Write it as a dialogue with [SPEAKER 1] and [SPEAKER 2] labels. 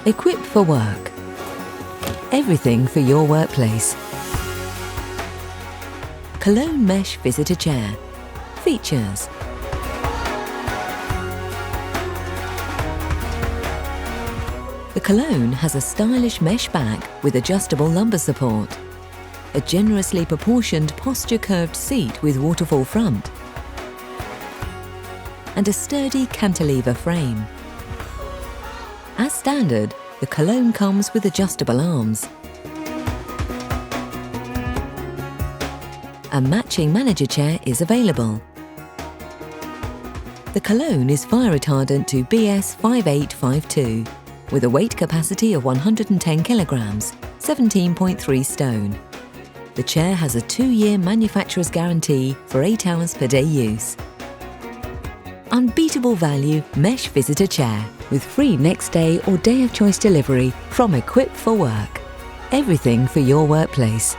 [SPEAKER 1] Equipped for work. Everything for your workplace. Cologne Mesh Visitor Chair. Features: the Cologne has a stylish mesh back with adjustable lumbar support, a generously proportioned posture-curved seat with waterfall front, and a sturdy cantilever frame. As standard, the Cologne comes with adjustable arms. A matching manager chair is available. The Cologne is fire retardant to BS 5852 with a weight capacity of 110 kilograms, 17.3 stone. The chair has a 2-year manufacturer's guarantee for 8 hours per day use. Unbeatable value Mesh Visitor Chair with free next day or day of choice delivery from Equipped for Work. Everything for your workplace.